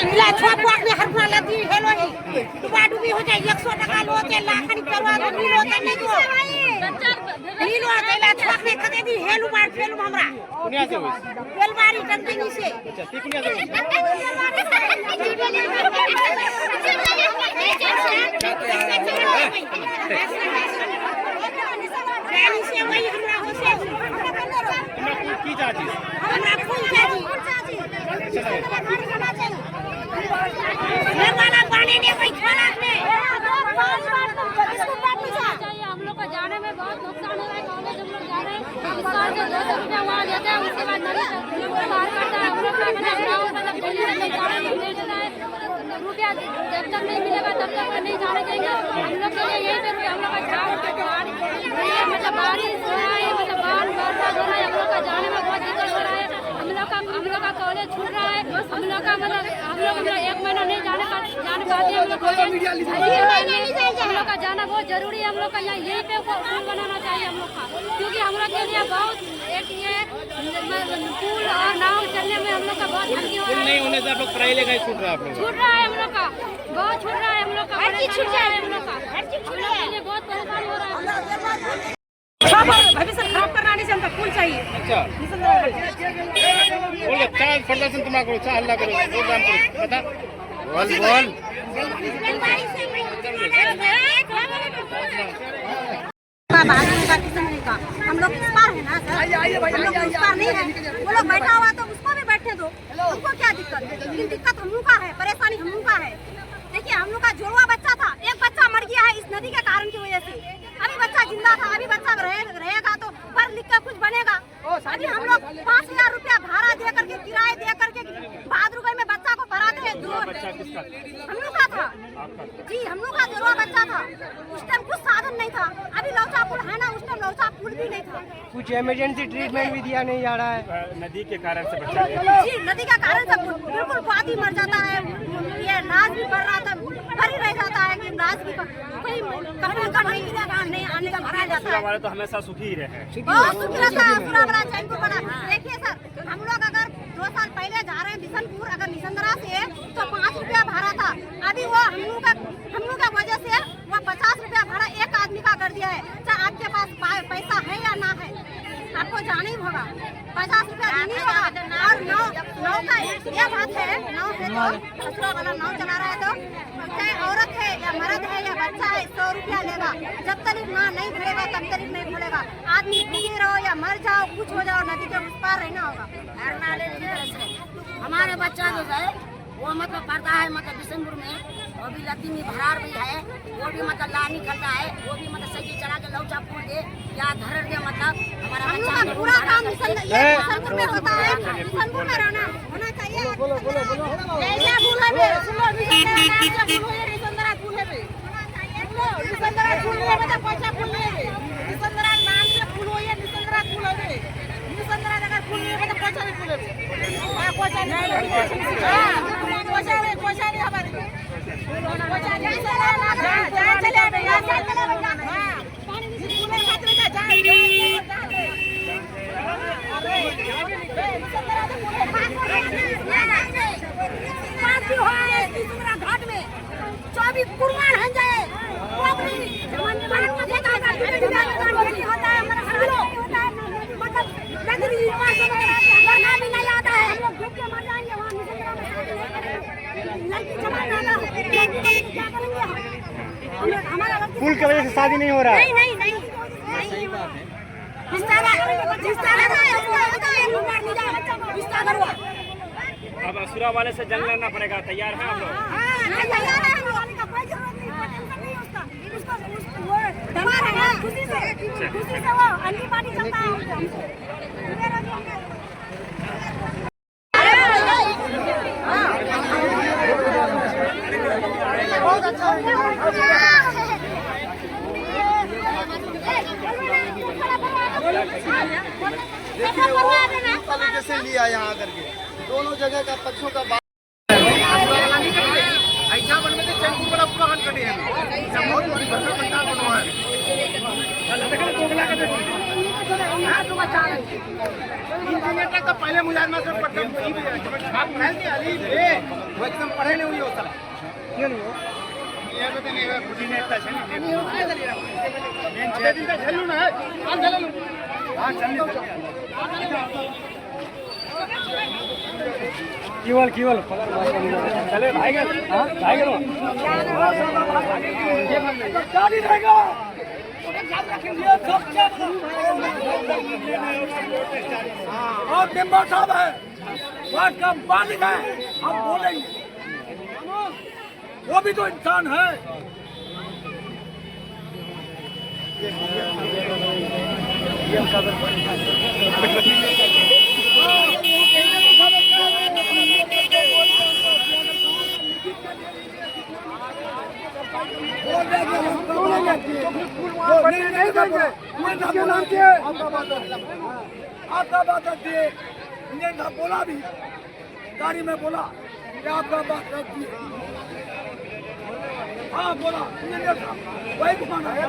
मिला छुआ में हर वाला दी हेलो ही डुबा डुबी हो जाए 100 टका लो ते लाखनी करवा दो नीलो ते नहीं दो नीलो तेला छुआ में कदे दी हेलु मार फेलु हमरा कुनिया से होई बेलवारी टंगनी से अच्छा ती कुनिया से होई से वही हमरा हो से हमरा की चाची हमरा फूल चाची वाला पानी ने भाई खाना में चाहिए हम लोग का जाने में बहुत नुकसान हो रहा है। कॉलेज हम लोग जा रहे हैं इस बार जो 200 रुपया वहाँ देते हैं उसके बाद नदी बाहर करता है हम लोग का मतलब डेली से नहीं जाने देना है रुपया जब तक नहीं मिलेगा तब तक नहीं जाने देंगे। हम लोग के लिए यही पे हम लोग का छाव मतलब बारिश हो रहा है मतलब बाढ़ बरसात हो रहा है हम लोग का जाने में बहुत दिक्कत हो रहा है। हम लोग का कॉलेज छूट रहा है हम लोग का मतलब हम लोग 1 महीना नहीं जाने पाते हम लोग का जाना बहुत जरूरी है। हम लोग का यहाँ यही पे पुल बनाना चाहिए हम लोग का क्योंकि हम लोग के लिए बहुत एक ये पुल और नाव चलने में हम लोग का बहुत हल्की हो रहा है। नहीं होने से आप लोग पढ़ाई लिखाई छूट रहा है छूट रहा है हम लोग का बहुत छूट रहा है हम लोग का हर चीज छूट रहा है हम लोग का हर चीज छूट रहा है बहुत परेशान हो रहा है। भविष्य खराब करना नहीं हमको फूल चाहिए। अच्छा बोल चाल प्रदर्शन तुम करो चाल हल्ला करो प्रोग्राम करो बता बोल बोल हम लोग इस पार है ना सर हम लोग इस पार नहीं है वो लोग बैठा हुआ तो उसको भी बैठने दो हमको क्या दिक्कत है लेकिन दिक्कत हम लोग का है परेशानी हम लोग का है। देखिए हम लोग का जुड़वा बच्चा था एक बच्चा मर गया है इस नदी के कारण की वजह से अभी बच्चा जिंदा था अभी बच्चा रहेगा तो पढ़ लिख कर कुछ बनेगा। अभी हम लोग 5000 रुपया भाड़ा दे करके किराए दे करके बहादुर में बच्चा को पढ़ाते हैं हम लोग का था जी हम लोग का जुड़वा बच्चा था उस टाइम कुछ साधन नहीं था। अभी लौचा पुल है ना उस टाइम लौचा पुल भी नहीं था कुछ इमरजेंसी ट्रीटमेंट भी दिया नहीं जा रहा है नदी के कारण से बच्चा जी नदी का कारण से बिल्कुल बात ही मर जाता है। ये नाच भी बढ़ रहा था भर ही रह जाता है कि नाच भी कोई कभी का नहीं आने का भरा जाता है। हमारे तो हमेशा सुखी ही रहे बहुत सुखी रहता है पूरा बड़ा चैनपुर बड़ा। देखिए सर हम लोग अगर 2 साल पहले जा रहे हैं बिशनपुर अगर निसंदरा से तो 5 रुपया भाड़ा था। अभी वो हम लोग का वजह से वो 50 रुपया भाड़ा एक आदमी का कर दिया है। चाहे आपके पास पैसा है या ना है आपको जाना ही होगा 50 रुपया देना होगा। और नाव का ये बात है नाव है तो दूसरा वाला नाव चला रहा है तो चाहे औरत है या मर्द है या बच्चा है 100 रुपया लेगा। जब तक ना नहीं भरेगा तब तक नहीं भरेगा। आदमी भूखे रहो या मर जाओ कुछ हो जाओ नदी के उस पार रहना होगा। हमारे बच्चा जो है वो मतलब पढ़ता है मतलब बिशनपुर में वो भी लती में भरार भी है वो भी मतलब ला निकलता है वो भी मतलब सही चला के लौचा फूल दे या धर दे मतलब हमारा हम लोग का पूरा काम बिशनपुर में होता है। बिशनपुर में रहना होना चाहिए। जैसा फूल है सुनो निसंदरा फूल है निसंदरा फूल है मतलब पैसा फूल है निसंदरा नाम से फूल हो ये निसंदरा फूल है निसंदरा अगर फूल है मतलब पैसा भी फूल है पैसा नहीं हमारे पैसा नहीं चले भैया चले हां पानी से फूल खाते जा घाट में 24 कुर्बान हो जाए होता है मतलब नगरी मरना भी नहीं आता है। हम लोग घूम के मर जाएंगे वहाँ लड़की जमाना क्या करेंगे हमारा पुल की वजह से शादी नहीं हो रहा है नहीं अब असुरा वाले से जंग लड़ना पड़ेगा तैयार है आप लोग खुशी से वो अंडी पानी चलता है कैसे लिया यहाँ करके दोनों जगह का पक्षों का पहले मुझे वो एकदम पढ़े नहीं हुई हो साला क्यों नहीं हो? ये तो नहीं है बुद्धि ने इतना छेली मेन 6 दिन का झेलू ना है हां चलो हां चलने कीवल चले भाई हां भाई गाड़ी रहेगा आप मेंबर साहब है वार्ड का मालिक है, हम बोलेंगे, वो भी तो इंसान है। आपका बात रखिए, इंजन साहब बोला भी, गाड़ी में बोला कि आपका बात रखिए। हाँ बोला इंजीनियर साहब वही घुमाना है।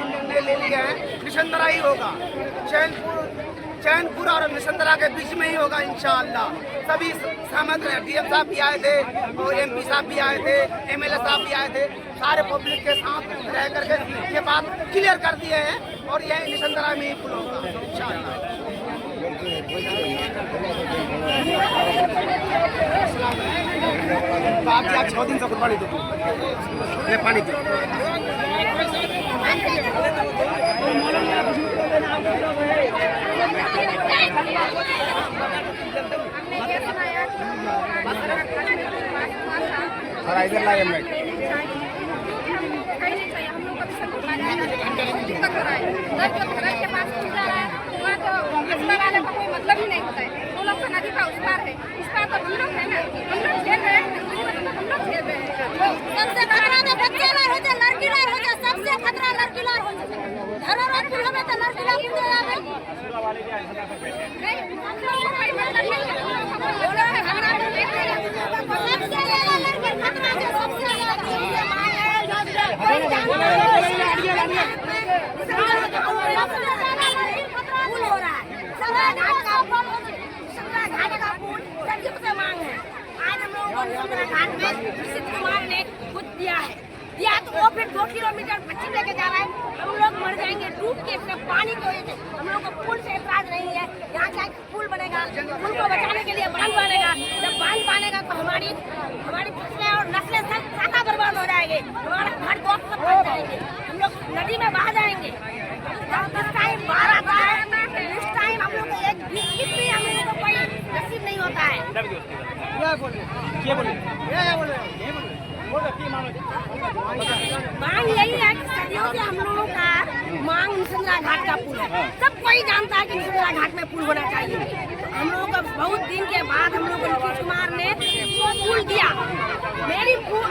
निर्णय ले लिया है निशंदरा ही होगा, चैनपुर और निशंदरा के बीच में ही होगा इंशाअल्लाह। सभी सहमत रहे, डीएम साहब भी आए थे और एमपी साहब भी आए थे, एमएलए साहब भी आए थे, सारे पब्लिक के साथ रह करके ये बात क्लियर कर दिए हैं और यह निशंदरा में ही पुल होगा इंशाअल्लाह। आप 6 दिन से कुर्बानी दो पानी दो इधर लाए हम मतलब ही नहीं होता है, वो लोग का नदी का उस पार है, इस पार तो हम लोग है ना, हम लोग झेल रहे हैं, हम लोग झेल रहे हैं। सबसे खतरा तो बच्चे लार हो जाए, लड़की लार हो जाए, सबसे खतरा लड़की लार हो जाए। धरोहर पुल में तो लड़की लार हो जाए। नहीं, हम लोग को कोई मतलब नहीं है, हम लोग है हमारा तो देख रहे हैं। सबसे ज्यादा लड़की खतरा है, सबसे ज्यादा पुल हो रहा है। घाट का पुल सदियों से मांग है। आज हम लोगों को निशंदरा घाट में नीतीश कुमार ने खुद दिया है, तो वो फिर 2 किलोमीटर पश्चिम लेके जा रहा है। हम लोग मर जाएंगे डूब के, सिर्फ पानी की वजह से। हम लोग को पुल से एतराज नहीं है, यहाँ क्या पुल बनेगा, पुल को बचाने के लिए बांध बनेगा। जब बांध बनेगा तो हमारी फसलें और नस्लें सब साथा बर्बाद हो जाएंगे, हमारा घर दोस्त सब बच जाएंगे, हम लोग नदी में बहा जाएंगे। जब टाइम बाढ़ आता है उस टाइम हम लोग को एक बिस्किट भी हम लोग को कोई नसीब नहीं होता है। मांग यही है कि सदियों से हम लोगों का मांग निशंदरा घाट का पुल है। सब कोई जानता है कि निशंदरा घाट में पुल होना चाहिए। हम लोगों को बहुत दिन के बाद हम लोग को नीतीश कुमार ने पुल दिया।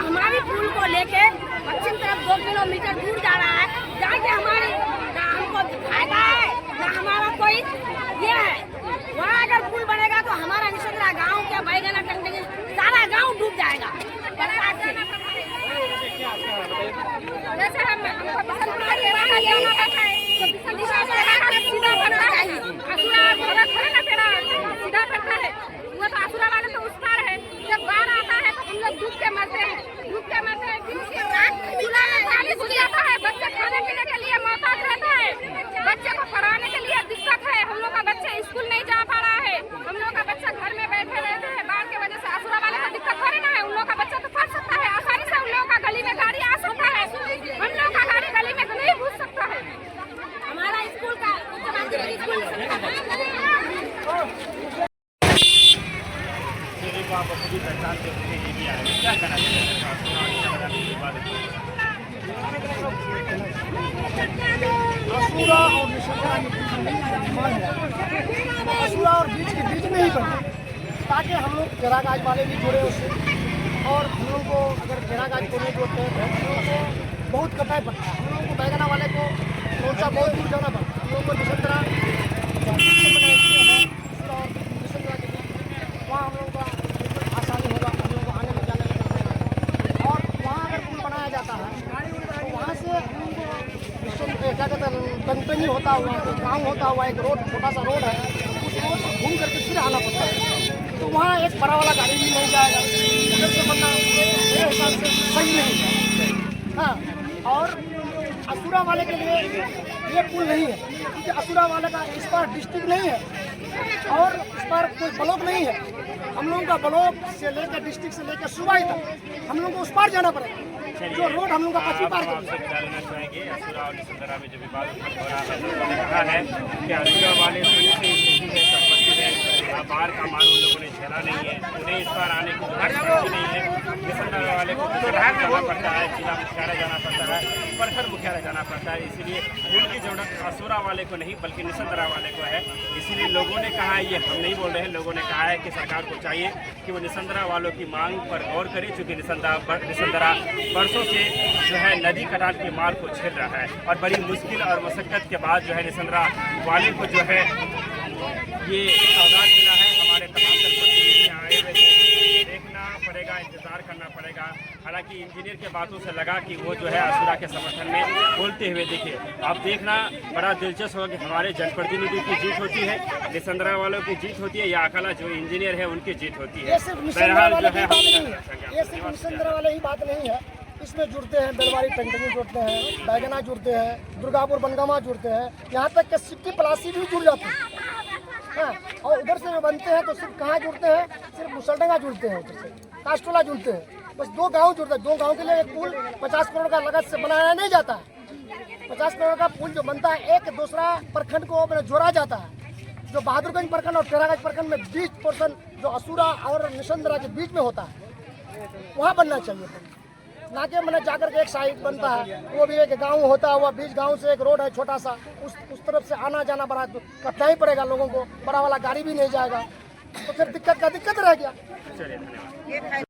हमारी पुल को लेके पश्चिम तरफ 2 किलोमीटर दूर जा रहा है, जहाँ के हमारी ना हमको फायदा है ना हमारा कोई ये है। वहाँ अगर पुल बनेगा तो हमारा निशंदरा गाँव के बैगना टंगेंगे, सारा गाँव डूब जाएगा। जैसे हमको सीधा पड़ता है, वो तो आसुरा वाले तो उस पार है। जब बाढ़ आता है तो हम लोग डूब के मरते हैं। पानी घुस जाता है, बच्चे खाने पीने के लिए मोहताज रहता है, बच्चे को पढ़ाने के लिए दिक्कत है। हम लोग का बच्चा स्कूल नहीं जा पा रहा है, हम लोग का बच्चा घर में बैठे रहते हैं। बाढ़ की वजह से आसुरा वाले को दिक्कत हो रही ना है, उन लोग का बच्चा तो पढ़ सकता है आसानी से, उन लोग का गली में गाड़ी आ सकता है, हम लोग का गाड़ी गली में नहीं घुस सकता है। हमारा स्कूल का स्कूल आसुरा और बीच के बीच में ही बने, ताकि हम लोग घेरागाज वाले भी जुड़े उससे। और हम लोग को अगर घेरागाज को नहीं जोड़ते हैं तो हम लोग को बहुत कटाई पड़ता है। हम लोग को बैगना वाले को थोड़ा बहुत दूर जाना पड़ता है। हम लोग को निशंदरा वहाँ हम लोग का आसानी होगा, हम लोग को आने में जाने में। और वहाँ अगर पुल बनाया जाता है तो वहाँ से हम लोग को क्या कहते हैं कंपनी होता हुआ, गाँव होता हुआ एक रोड, छोटा सा रोड है, उस रोड से घूम करके फिर आना पड़ता है। वहाँ एक बड़ा वाला गाड़ी भी नहीं जाएगा, उधर से बनना मेरे हिसाब से सही नहीं है। हाँ, और असुरा वाले के लिए ये पुल नहीं है, क्योंकि असुरा वाले का इस पार डिस्ट्रिक्ट नहीं है और इस पार कोई ब्लॉक नहीं है। हम लोगों का ब्लॉक से लेकर डिस्ट्रिक्ट से लेकर सूबाई तक हम लोगों को उस पार जाना पड़ेगा, जो रोड हम लोग का 25 पार आपसे जानना चाहेंगे असुरा और निसंदरा में जो विवाद उत्पन्न हो रहा है, तो उन्होंने कहा है कि असुरा वाले शुरू से स्थिति है, संपत्ति है, बाहर का माल उन लोगों ने झेला नहीं है, उन्हें इस बार आने की जरूरत नहीं है। निसंदरा वाले को बाहर जाना पड़ता है, जिला मुख्यालय जाना पड़ता है, प्रखंड मुख्यालय जाना पड़ता है, इसीलिए उनकी जरूरत असुरा वाले को नहीं बल्कि निसंदरा वाले को है। इसीलिए लोगों ने कहा, ये हम नहीं बोल रहे हैं, लोगों ने कहा है कि सरकार को चाहिए कि वो निसंदरा वालों की मांग पर गौर करे, चूँकि निसंदरा बरसों से जो है नदी कटान के माल को झेल रहा है और बड़ी मुश्किल और मशक्कत के बाद जो है निसंदरा वाले को जो है ये सौगात मिला है। हमारे तमाम प्रतिनिधि आए हुए थे, देखना पड़ेगा, इंतजार करना पड़ेगा। हालांकि इंजीनियर के बातों से लगा कि वो जो है असुरा के समर्थन में बोलते हुए दिखे। आप देखना बड़ा दिलचस्प होगा कि हमारे जनप्रतिनिधि की जीत होती है, निसंदरा वालों की जीत होती है, या अकेला जो इंजीनियर है उनकी जीत होती है। ये सिर्फ निसंदरा वाले की बात नहीं है, ये सिर्फ निसंदरा वाले ही बात नहीं है। इसमें जुड़ते हैं बेलवारी टंडनी जुड़ते हैं, बैगना जुड़ते हैं, दुर्गापुर बनगामा जुड़ते हैं, यहाँ तक कि सिक्की पलासी भी जुड़ जाते हैं। हाँ, और उधर से जो बनते हैं तो सिर्फ कहाँ जुड़ते हैं, सिर्फ मुसलडंगा जुड़ते हैं, उधर से कास्टोला जुड़ते हैं, बस 2 गांव जुड़ते हैं। 2 गांव के लिए एक पुल 50 करोड़ का लागत से बनाया नहीं जाता है। 50 करोड़ का पुल जो बनता है, एक दूसरा प्रखंड को जोड़ा जाता है। जो बहादुरगंज प्रखंड और टेरागंज प्रखंड में 20% जो असुरा और निसंदरा के बीच में होता है, वहाँ बनना चाहिए पुल, ना कि मैंने जाकर के एक साइड बनता है, वो भी एक गांव होता है, वह बीच गांव से एक रोड है छोटा सा, उस तरफ से आना जाना बड़ा कठिनाई पड़ेगा लोगों को, बड़ा वाला गाड़ी भी नहीं जाएगा, तो फिर दिक्कत का दिक्कत रह गया।